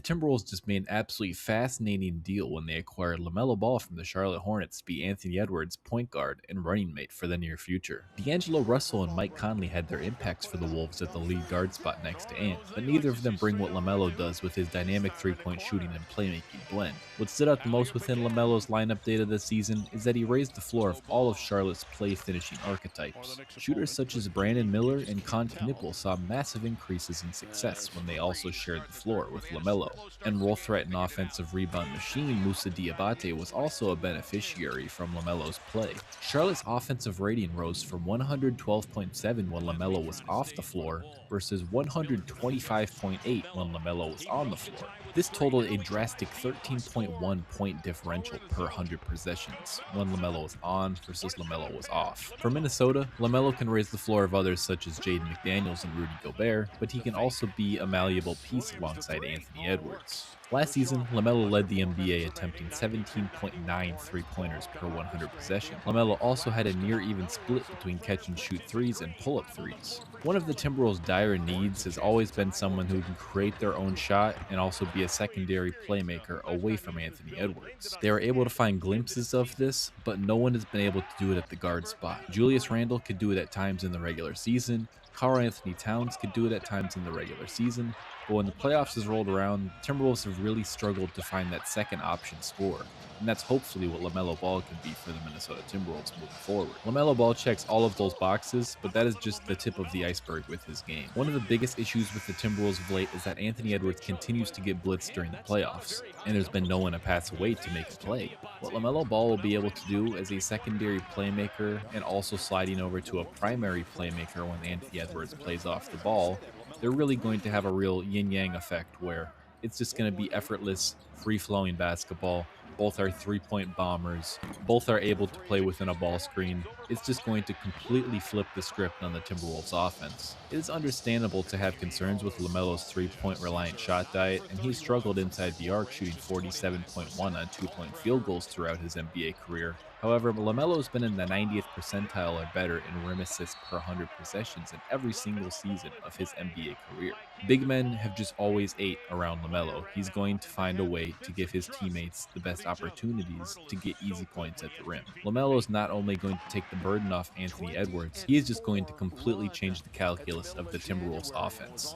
The Timberwolves just made an absolutely fascinating deal when they acquired LaMelo Ball from the Charlotte Hornets to be Anthony Edwards' point guard and running mate for the near future. D'Angelo Russell and Mike Conley had their impacts for the Wolves at the lead guard spot next to Ant, but neither of them bring what LaMelo does with his dynamic three-point shooting and playmaking blend. What stood out the most within LaMelo's lineup data this season is that he raised the floor of all of Charlotte's play finishing archetypes. Shooters such as Brandon Miller and Con Knipple saw massive increases in success when they also shared the floor with LaMelo, and role threat and offensive rebound machine Musa Diabate was also a beneficiary from LaMelo's play. Charlotte's offensive rating rose from 112.7 when LaMelo was off the floor versus 125.8 when LaMelo was on the floor. This totaled a drastic 13.1 point differential per 100 possessions when LaMelo was on versus LaMelo was off. For Minnesota, LaMelo can raise the floor of others such as Jaden McDaniels and Rudy Gobert, but he can also be a malleable piece alongside Anthony Edwards. Last season, LaMelo led the NBA attempting 17.9 three-pointers per 100 possession. LaMelo also had a near-even split between catch-and-shoot threes and pull-up threes. One of the Timberwolves' dire needs has always been someone who can create their own shot and also be a secondary playmaker away from Anthony Edwards. They were able to find glimpses of this, but no one has been able to do it at the guard spot. Julius Randle could do it at times in the regular season. Karl Anthony Towns could do it at times in the regular season, but when the playoffs has rolled around, the Timberwolves have really struggled to find that second option scorer, and that's hopefully what LaMelo Ball can be for the Minnesota Timberwolves moving forward. LaMelo Ball checks all of those boxes, but that is just the tip of the iceberg with his game. One of the biggest issues with the Timberwolves of late is that Anthony Edwards continues to get blitzed during the playoffs, and there's been no one to pass away to make a play. What LaMelo Ball will be able to do as a secondary playmaker and also sliding over to a primary playmaker when Anthony Edwards plays off the ball, they're really going to have a real yin-yang effect where it's just going to be effortless, free-flowing basketball. Both are three-point bombers. Both are able to play within a ball screen. It's just going to completely flip the script on the Timberwolves offense. It is understandable to have concerns with LaMelo's three-point reliant shot diet, and he's struggled inside the arc, shooting 47.1 on two-point field goals throughout his NBA career. However, LaMelo's been in the 90th percentile or better in rim assists per 100 possessions in every single season of his NBA career. Big men have just always ate around LaMelo. He's going to find a way to give his teammates the best opportunities to get easy points at the rim. LaMelo is not only going to take the burden off Anthony Edwards, he is just going to completely change the calculus of the Timberwolves offense.